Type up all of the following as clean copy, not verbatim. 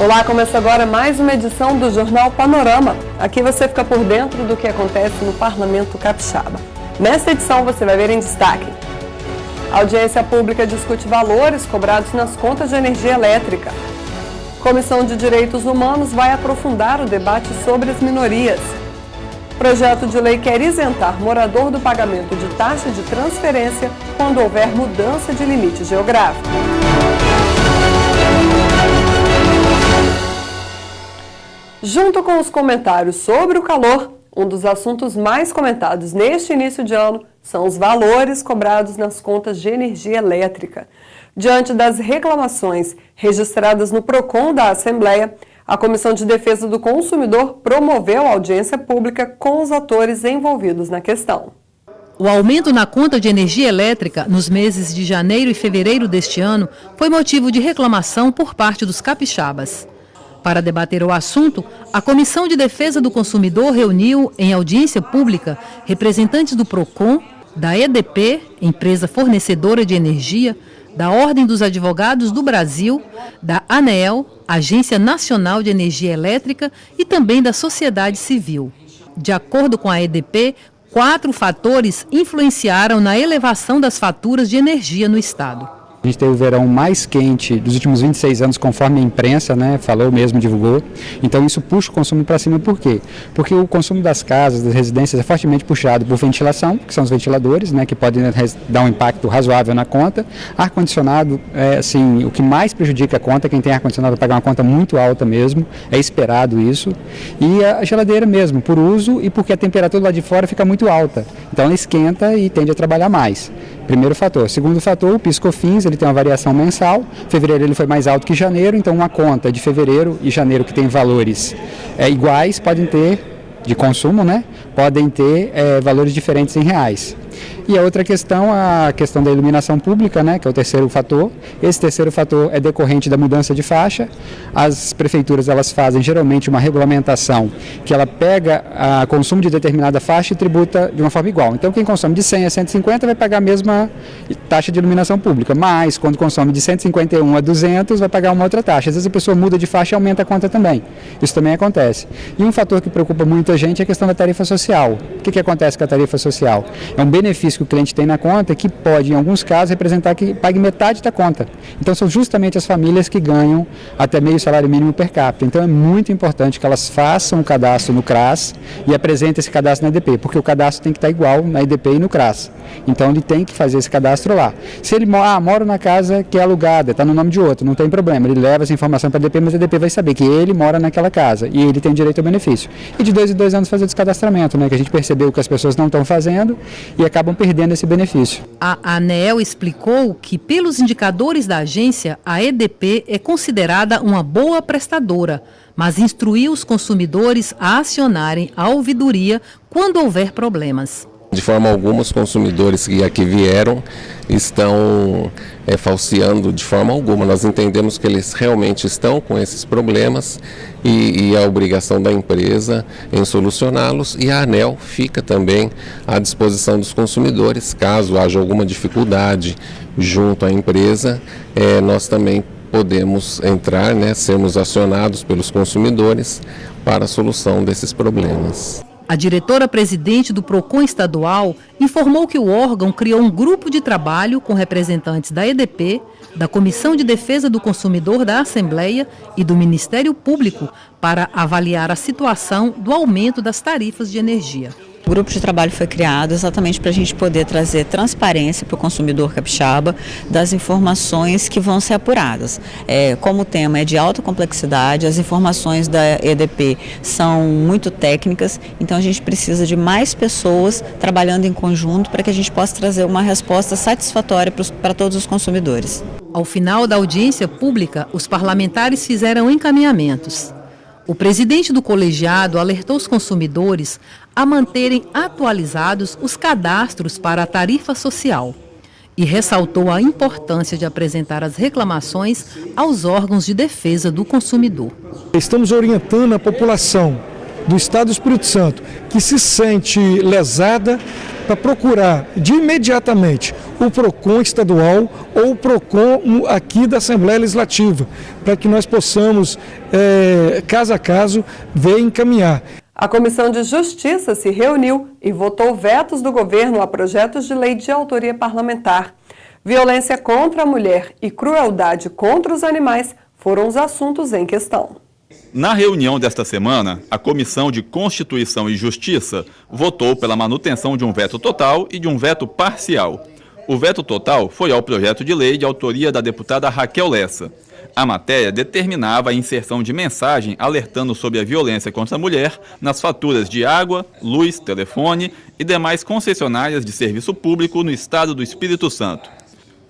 Olá, começa agora mais uma edição do Jornal Panorama. Aqui você fica por dentro do que acontece no Parlamento Capixaba. Nesta edição você vai ver em destaque: a audiência pública discute valores cobrados nas contas de energia elétrica. Comissão de Direitos Humanos vai aprofundar o debate sobre as minorias. Projeto de lei quer isentar morador do pagamento de taxa de transferência quando houver mudança de limite geográfico. Junto com os comentários sobre o calor, um dos assuntos mais comentados neste início de ano são os valores cobrados nas contas de energia elétrica. Diante das reclamações registradas no PROCON da Assembleia, a Comissão de Defesa do Consumidor promoveu a audiência pública com os atores envolvidos na questão. O aumento na conta de energia elétrica nos meses de janeiro e fevereiro deste ano foi motivo de reclamação por parte dos capixabas. Para debater o assunto, a Comissão de Defesa do Consumidor reuniu, em audiência pública, representantes do PROCON, da EDP, empresa fornecedora de energia, da Ordem dos Advogados do Brasil, da ANEEL, Agência Nacional de Energia Elétrica, e também da sociedade civil. De acordo com a EDP, 4 fatores influenciaram na elevação das faturas de energia no estado. A gente teve o verão mais quente dos últimos 26 anos, conforme a imprensa, falou mesmo, divulgou. Então isso puxa o consumo para cima. Por quê? Porque o consumo das casas, das residências é fortemente puxado por ventilação, que são os ventiladores, que podem dar um impacto razoável na conta. Ar-condicionado, o que mais prejudica a conta, quem tem ar-condicionado vai pagar uma conta muito alta mesmo, é esperado isso. E a geladeira mesmo, por uso e porque a temperatura lá de fora fica muito alta. Então ela esquenta e tende a trabalhar mais. Primeiro fator. Segundo fator, o PIS/COFINS, ele tem uma variação mensal. Fevereiro ele foi mais alto que janeiro, então uma conta de fevereiro e janeiro que tem valores iguais podem ter, de consumo, podem ter valores diferentes em reais. E a outra questão, a questão da iluminação pública, que é o terceiro fator. Esse terceiro fator é decorrente da mudança de faixa. As prefeituras elas fazem geralmente uma regulamentação que ela pega o consumo de determinada faixa e tributa de uma forma igual. Então quem consome de 100 a 150 vai pagar a mesma taxa de iluminação pública, mas quando consome de 151 a 200 vai pagar uma outra taxa. Às vezes a pessoa muda de faixa e aumenta a conta também. Isso também acontece. E um fator que preocupa muita gente é a questão da tarifa social. O que acontece com a tarifa social? É um benefício que o cliente tem na conta que pode, em alguns casos, representar que pague metade da conta. Então são justamente as famílias que ganham até meio salário mínimo per capita. Então é muito importante que elas façam o cadastro no CRAS e apresentem esse cadastro na EDP, porque o cadastro tem que estar igual na EDP e no CRAS. Então ele tem que fazer esse cadastro lá. Se ele mora na casa que é alugada, está no nome de outro, não tem problema, ele leva essa informação para a EDP, mas a EDP vai saber que ele mora naquela casa e ele tem direito ao benefício. E de 2 em 2 anos fazer o descadastramento, que a gente percebeu que as pessoas não estão fazendo e acabam perdendo esse benefício. A ANEEL explicou que, pelos indicadores da agência, a EDP é considerada uma boa prestadora, mas instruiu os consumidores a acionarem a ouvidoria quando houver problemas. De forma alguma, os consumidores que aqui vieram estão falseando de forma alguma. Nós entendemos que eles realmente estão com esses problemas e a obrigação da empresa em solucioná-los, e a ANEEL fica também à disposição dos consumidores. Caso haja alguma dificuldade junto à empresa, nós também podemos entrar, sermos acionados pelos consumidores para a solução desses problemas. A diretora-presidente do PROCON estadual informou que o órgão criou um grupo de trabalho com representantes da EDP, da Comissão de Defesa do Consumidor da Assembleia e do Ministério Público para avaliar a situação do aumento das tarifas de energia. O grupo de trabalho foi criado exatamente para a gente poder trazer transparência para o consumidor capixaba das informações que vão ser apuradas. Como o tema é de alta complexidade, as informações da EDP são muito técnicas, então a gente precisa de mais pessoas trabalhando em conjunto para que a gente possa trazer uma resposta satisfatória para todos os consumidores. Ao final da audiência pública, os parlamentares fizeram encaminhamentos. O presidente do colegiado alertou os consumidores a manterem atualizados os cadastros para a tarifa social e ressaltou a importância de apresentar as reclamações aos órgãos de defesa do consumidor. Estamos orientando a população do Estado do Espírito Santo que se sente lesada para procurar de imediatamente o PROCON estadual ou o PROCON aqui da Assembleia Legislativa, para que nós possamos, caso a caso, ver e encaminhar. A Comissão de Justiça se reuniu e votou vetos do governo a projetos de lei de autoria parlamentar. Violência contra a mulher e crueldade contra os animais foram os assuntos em questão. Na reunião desta semana, a Comissão de Constituição e Justiça votou pela manutenção de um veto total e de um veto parcial. O veto total foi ao projeto de lei de autoria da deputada Raquel Lessa. A matéria determinava a inserção de mensagem alertando sobre a violência contra a mulher nas faturas de água, luz, telefone e demais concessionárias de serviço público no estado do Espírito Santo.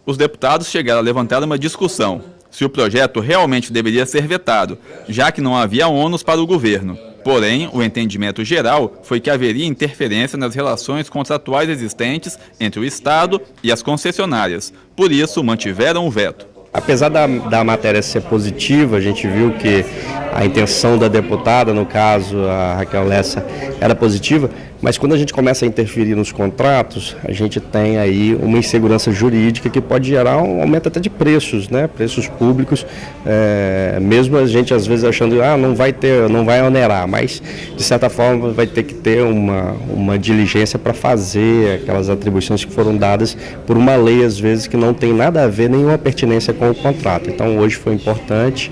Os deputados chegaram a levantar uma discussão se o projeto realmente deveria ser vetado, já que não havia ônus para o governo. Porém, o entendimento geral foi que haveria interferência nas relações contratuais existentes entre o Estado e as concessionárias. Por isso, mantiveram o veto. Apesar da matéria ser positiva, a gente viu que a intenção da deputada, no caso a Raquel Lessa, era positiva, mas quando a gente começa a interferir nos contratos, a gente tem aí uma insegurança jurídica que pode gerar um aumento até de preços, né? Preços públicos, mesmo a gente às vezes achando não vai onerar, mas de certa forma vai ter que ter uma diligência para fazer aquelas atribuições que foram dadas por uma lei, às vezes, que não tem nada a ver, nenhuma pertinência com o contrato. Então hoje foi importante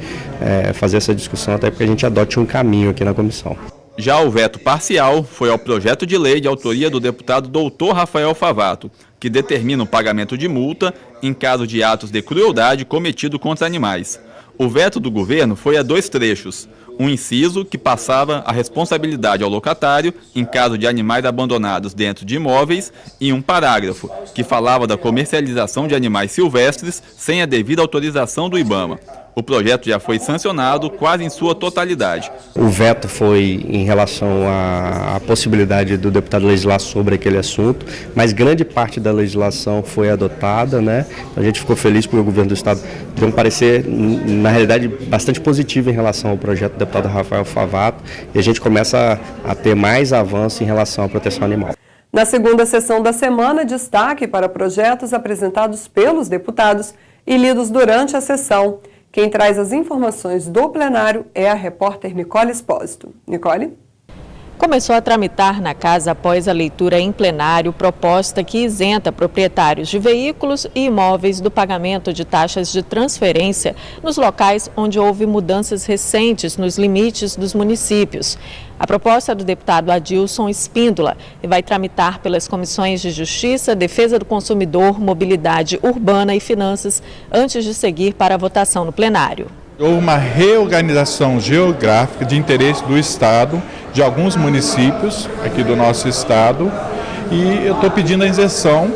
fazer essa discussão até porque a gente adote um caminho aqui na comissão. Já o veto parcial foi ao projeto de lei de autoria do deputado Dr. Rafael Favato, que determina o pagamento de multa em caso de atos de crueldade cometido contra animais. O veto do governo foi a 2 trechos. Um inciso que passava a responsabilidade ao locatário em caso de animais abandonados dentro de imóveis e um parágrafo que falava da comercialização de animais silvestres sem a devida autorização do IBAMA. O projeto já foi sancionado quase em sua totalidade. O veto foi em relação à possibilidade do deputado legislar sobre aquele assunto, mas grande parte da legislação foi adotada, né? A gente ficou feliz porque o governo do estado deu um parecer, na realidade, bastante positivo em relação ao projeto do deputado Rafael Favato, e a gente começa a ter mais avanço em relação à proteção animal. Na segunda sessão da semana, destaque para projetos apresentados pelos deputados e lidos durante a sessão. Quem traz as informações do plenário é a repórter Nicole Espósito. Nicole? Começou a tramitar na casa após a leitura em plenário proposta que isenta proprietários de veículos e imóveis do pagamento de taxas de transferência nos locais onde houve mudanças recentes nos limites dos municípios. A proposta é do deputado Adilson Espíndola e vai tramitar pelas comissões de Justiça, Defesa do Consumidor, Mobilidade Urbana e Finanças antes de seguir para a votação no plenário. Houve uma reorganização geográfica de interesse do Estado, de alguns municípios aqui do nosso Estado, e eu estou pedindo a isenção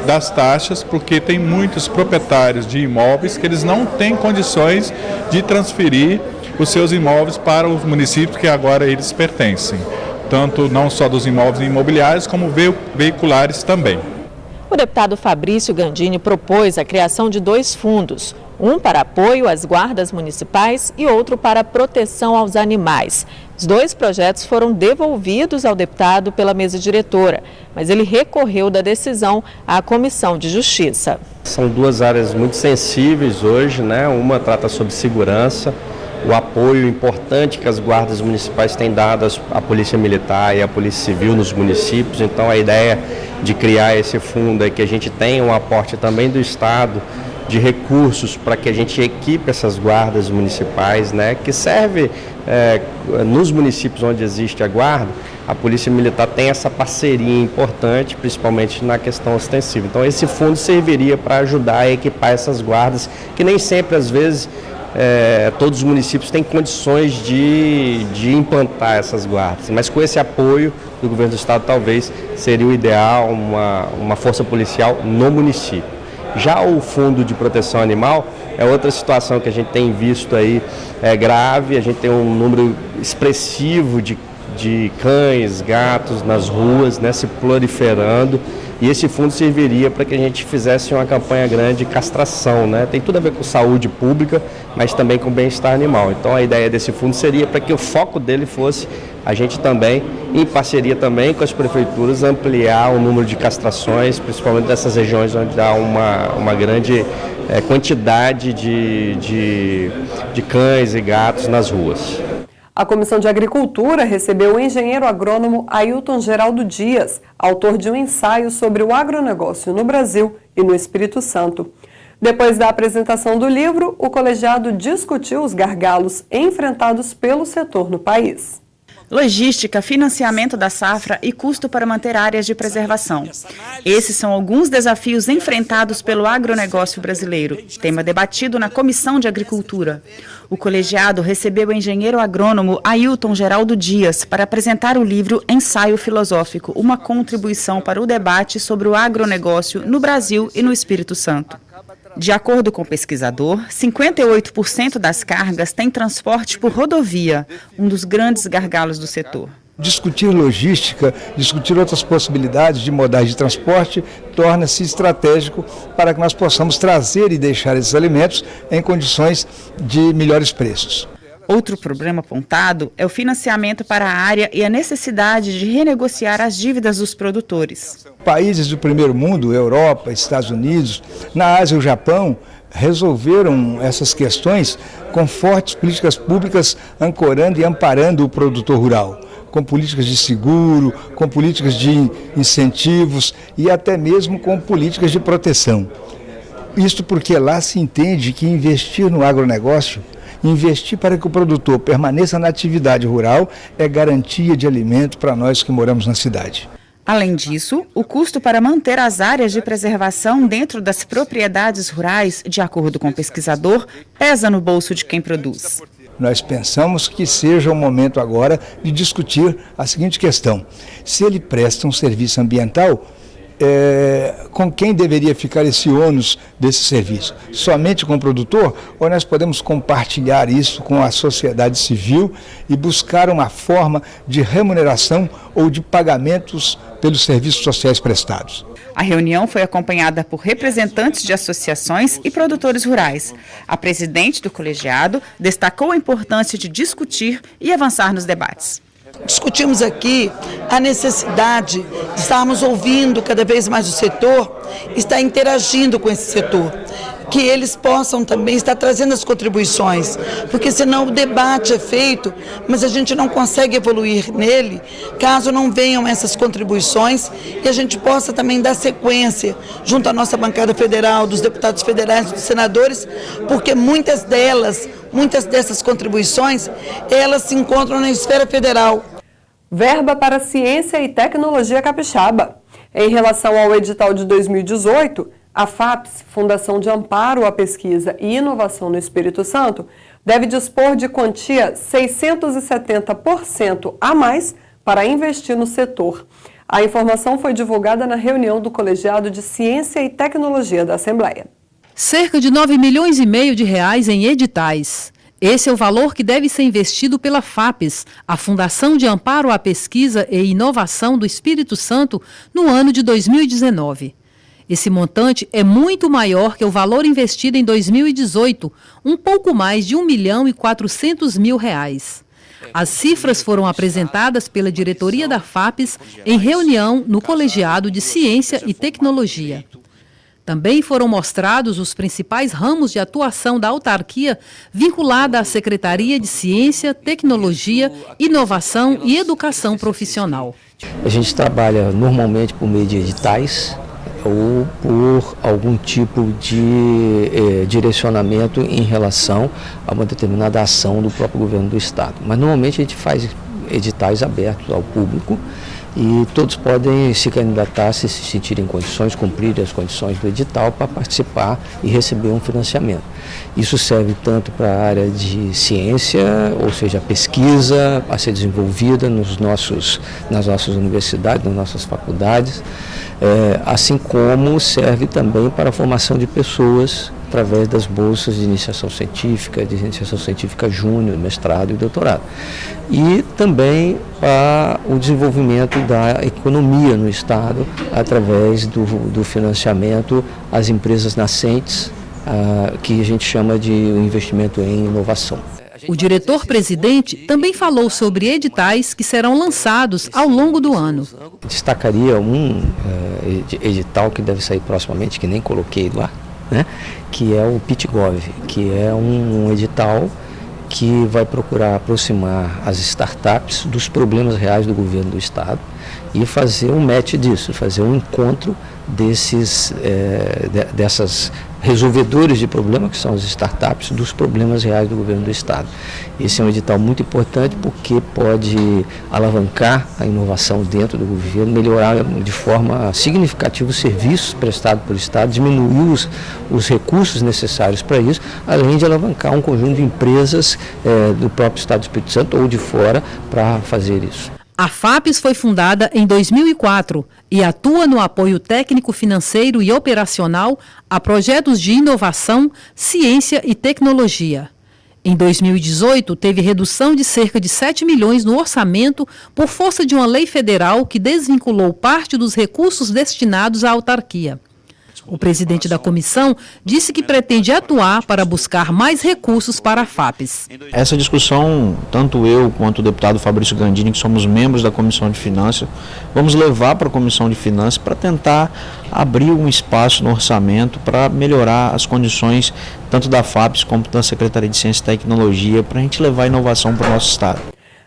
das taxas porque tem muitos proprietários de imóveis que eles não têm condições de transferir os seus imóveis para os municípios que agora eles pertencem, tanto não só dos imóveis imobiliários como veiculares também. O deputado Fabrício Gandini propôs a criação de 2 fundos, um para apoio às guardas municipais e outro para proteção aos animais. Os 2 projetos foram devolvidos ao deputado pela mesa diretora, mas ele recorreu da decisão à Comissão de Justiça. São 2 áreas muito sensíveis hoje, né? Uma trata sobre segurança, o apoio importante que as guardas municipais têm dado à Polícia Militar e à Polícia Civil nos municípios. Então a ideia de criar esse fundo é que a gente tenha um aporte também do Estado de recursos para que a gente equipe essas guardas municipais, né, que serve nos municípios onde existe a guarda, a Polícia Militar tem essa parceria importante, principalmente na questão ostensiva. Então esse fundo serviria para ajudar a equipar essas guardas, que nem sempre, às vezes, todos os municípios têm condições de implantar essas guardas, mas com esse apoio do governo do estado talvez seria o ideal, uma força policial no município. Já o Fundo de Proteção Animal é outra situação que a gente tem visto aí grave, a gente tem um número expressivo de de cães, gatos nas ruas, né, se proliferando. E esse fundo serviria para que a gente fizesse uma campanha grande de castração, né? Tem tudo a ver com saúde pública, mas também com bem-estar animal. Então a ideia desse fundo seria para que o foco dele fosse a gente também, em parceria também com as prefeituras, ampliar o número de castrações, principalmente dessas regiões onde há uma grande quantidade de cães e gatos nas ruas. A Comissão de Agricultura recebeu o engenheiro agrônomo Ailton Geraldo Dias, autor de um ensaio sobre o agronegócio no Brasil e no Espírito Santo. Depois da apresentação do livro, o colegiado discutiu os gargalos enfrentados pelo setor no país. Logística, financiamento da safra e custo para manter áreas de preservação. Esses são alguns desafios enfrentados pelo agronegócio brasileiro, tema debatido na Comissão de Agricultura. O colegiado recebeu o engenheiro agrônomo Ailton Geraldo Dias para apresentar o livro Ensaio Filosófico, uma contribuição para o debate sobre o agronegócio no Brasil e no Espírito Santo. De acordo com o pesquisador, 58% das cargas têm transporte por rodovia, um dos grandes gargalos do setor. Discutir logística, discutir outras possibilidades de modais de transporte torna-se estratégico para que nós possamos trazer e deixar esses alimentos em condições de melhores preços. Outro problema apontado é o financiamento para a área e a necessidade de renegociar as dívidas dos produtores. Países do primeiro mundo, Europa, Estados Unidos, na Ásia e o Japão, resolveram essas questões com fortes políticas públicas ancorando e amparando o produtor rural, com políticas de seguro, com políticas de incentivos e até mesmo com políticas de proteção. Isto porque lá se entende que investir no agronegócio, investir para que o produtor permaneça na atividade rural é garantia de alimento para nós que moramos na cidade. Além disso, o custo para manter as áreas de preservação dentro das propriedades rurais, de acordo com o pesquisador, pesa no bolso de quem produz. Nós pensamos que seja o momento agora de discutir a seguinte questão: se ele presta um serviço ambiental, com quem deveria ficar esse ônus desse serviço? Somente com o produtor? Ou nós podemos compartilhar isso com a sociedade civil e buscar uma forma de remuneração ou de pagamentos pelos serviços sociais prestados? A reunião foi acompanhada por representantes de associações e produtores rurais. A presidente do colegiado destacou a importância de discutir e avançar nos debates. Discutimos aqui a necessidade de estarmos ouvindo cada vez mais o setor, estar interagindo com esse setor, que eles possam também estar trazendo as contribuições, porque senão o debate é feito, mas a gente não consegue evoluir nele, caso não venham essas contribuições e a gente possa também dar sequência junto à nossa bancada federal, dos deputados federais, dos senadores, porque muitas dessas contribuições, elas se encontram na esfera federal. Verba para Ciência e Tecnologia Capixaba. Em relação ao edital de 2018, a FAPES, Fundação de Amparo à Pesquisa e Inovação no Espírito Santo, deve dispor de quantia 670% a mais para investir no setor. A informação foi divulgada na reunião do Colegiado de Ciência e Tecnologia da Assembleia. Cerca de 9,5 milhões de reais em editais. Esse é o valor que deve ser investido pela FAPES, a Fundação de Amparo à Pesquisa e Inovação do Espírito Santo, no ano de 2019. Esse montante é muito maior que o valor investido em 2018, um pouco mais de R$ 1.400.000. As cifras foram apresentadas pela diretoria da FAPES em reunião no Colegiado de Ciência e Tecnologia. Também foram mostrados os principais ramos de atuação da autarquia vinculada à Secretaria de Ciência, Tecnologia, Inovação e Educação Profissional. A gente trabalha normalmente por meio de editais ou por algum tipo de direcionamento em relação a uma determinada ação do próprio governo do estado. Mas normalmente a gente faz editais abertos ao público e todos podem se candidatar se sentirem em condições, cumprir as condições do edital para participar e receber um financiamento. Isso serve tanto para a área de ciência, ou seja, a pesquisa a ser desenvolvida nas nossas universidades, nas nossas faculdades, assim como serve também para a formação de pessoas através das bolsas de iniciação científica júnior, mestrado e doutorado. E também o desenvolvimento da economia no Estado através do financiamento às empresas nascentes, que a gente chama de investimento em inovação. O diretor-presidente também falou sobre editais que serão lançados ao longo do ano. Destacaria um edital que deve sair proximamente, que nem coloquei lá, né? Que é o PitGov, que é um edital que vai procurar aproximar as startups dos problemas reais do governo do Estado e fazer um match disso, fazer um encontro dessas resolvedores de problemas, que são as startups, dos problemas reais do governo do Estado. Esse é um edital muito importante porque pode alavancar a inovação dentro do governo, melhorar de forma significativa os serviços prestados pelo Estado, diminuir os recursos necessários para isso, além de alavancar um conjunto de empresas do próprio Estado do Espírito Santo ou de fora para fazer isso. A FAPES foi fundada em 2004 e atua no apoio técnico, financeiro e operacional a projetos de inovação, ciência e tecnologia. Em 2018, teve redução de cerca de 7 milhões no orçamento por força de uma lei federal que desvinculou parte dos recursos destinados à autarquia. O presidente da comissão disse que pretende atuar para buscar mais recursos para a FAPES. Essa discussão, tanto eu quanto o deputado Fabrício Gandini, que somos membros da Comissão de Finanças, vamos levar para a Comissão de Finanças para tentar abrir um espaço no orçamento para melhorar as condições tanto da FAPES como da Secretaria de Ciência e Tecnologia para a gente levar a inovação para o nosso Estado.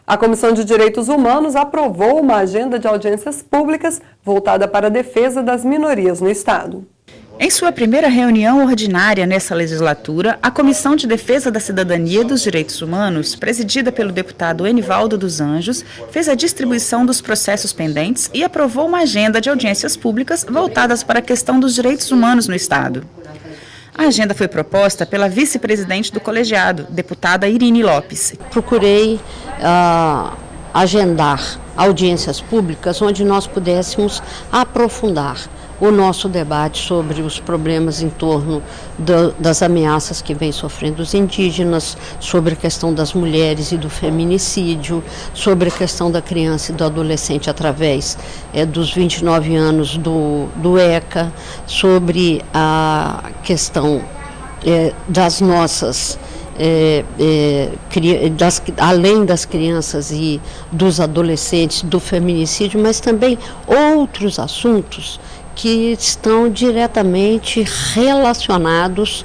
A Comissão de Direitos Humanos aprovou uma agenda de audiências públicas voltada para a defesa das minorias no Estado. Em sua primeira reunião ordinária nessa legislatura, a Comissão de Defesa da Cidadania e dos Direitos Humanos, presidida pelo deputado Enivaldo dos Anjos, fez a distribuição dos processos pendentes e aprovou uma agenda de audiências públicas voltadas para a questão dos direitos humanos no Estado. A agenda foi proposta pela vice-presidente do colegiado, deputada Irine Lopes. Procurei agendar audiências públicas onde nós pudéssemos aprofundar o nosso debate sobre os problemas em torno das ameaças que vêm sofrendo os indígenas, sobre a questão das mulheres e do feminicídio, sobre a questão da criança e do adolescente através dos 29 anos do ECA, sobre a questão das nossas além das crianças e dos adolescentes, do feminicídio, mas também outros assuntos que estão diretamente relacionados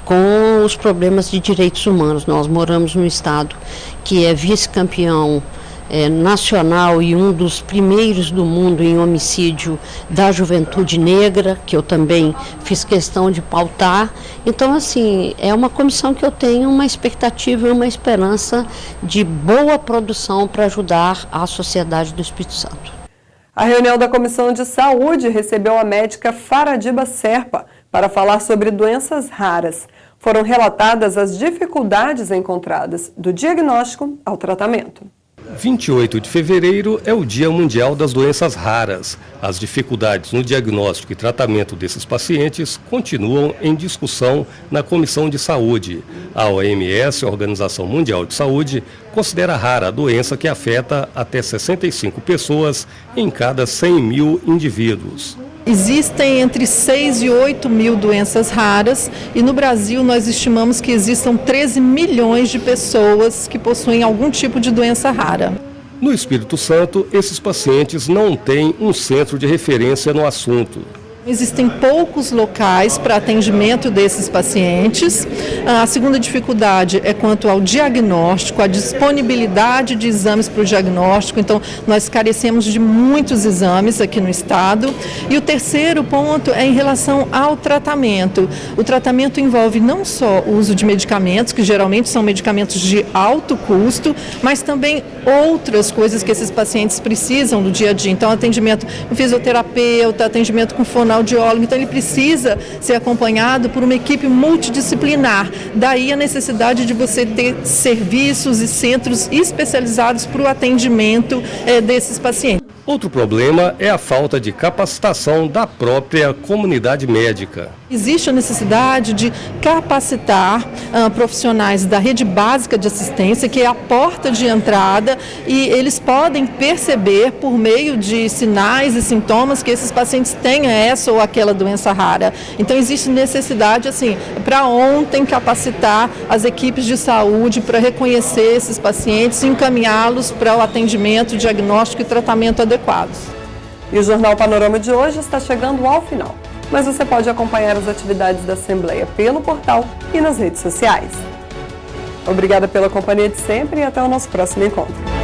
com os problemas de direitos humanos. Nós moramos num estado que é vice-campeão nacional e um dos primeiros do mundo em homicídio da juventude negra, que eu também fiz questão de pautar. Então, assim, é uma comissão que eu tenho uma expectativa e uma esperança de boa produção para ajudar a sociedade do Espírito Santo. A reunião da Comissão de Saúde recebeu a médica Faradiba Serpa para falar sobre doenças raras. Foram relatadas as dificuldades encontradas do diagnóstico ao tratamento. 28 de fevereiro é o Dia Mundial das Doenças Raras. As dificuldades no diagnóstico e tratamento desses pacientes continuam em discussão na Comissão de Saúde. A OMS, a Organização Mundial de Saúde, considera rara a doença que afeta até 65 pessoas em cada 100 mil indivíduos. Existem entre 6 e 8 mil doenças raras e no Brasil nós estimamos que existam 13 milhões de pessoas que possuem algum tipo de doença rara. No Espírito Santo, esses pacientes não têm um centro de referência no assunto. Existem poucos locais para atendimento desses pacientes. A segunda dificuldade é quanto ao diagnóstico, a disponibilidade de exames para o diagnóstico. Então, nós carecemos de muitos exames aqui no estado. E o terceiro ponto é em relação ao tratamento. O tratamento envolve não só o uso de medicamentos, que geralmente são medicamentos de alto custo, mas também outras coisas que esses pacientes precisam do dia a dia. Então, atendimento com fisioterapeuta, atendimento com fonoaudiólogo. Então ele precisa ser acompanhado por uma equipe multidisciplinar. Daí a necessidade de você ter serviços e centros especializados para o atendimento desses pacientes. Outro problema é a falta de capacitação da própria comunidade médica. Existe a necessidade de capacitar profissionais da rede básica de assistência, que é a porta de entrada, e eles podem perceber por meio de sinais e sintomas que esses pacientes têm essa ou aquela doença rara. Então existe necessidade, assim, para ontem capacitar as equipes de saúde para reconhecer esses pacientes e encaminhá-los para o atendimento, diagnóstico e tratamento adequados. E o Jornal Panorama de hoje está chegando ao final. Mas você pode acompanhar as atividades da Assembleia pelo portal e nas redes sociais. Obrigada pela companhia de sempre e até o nosso próximo encontro.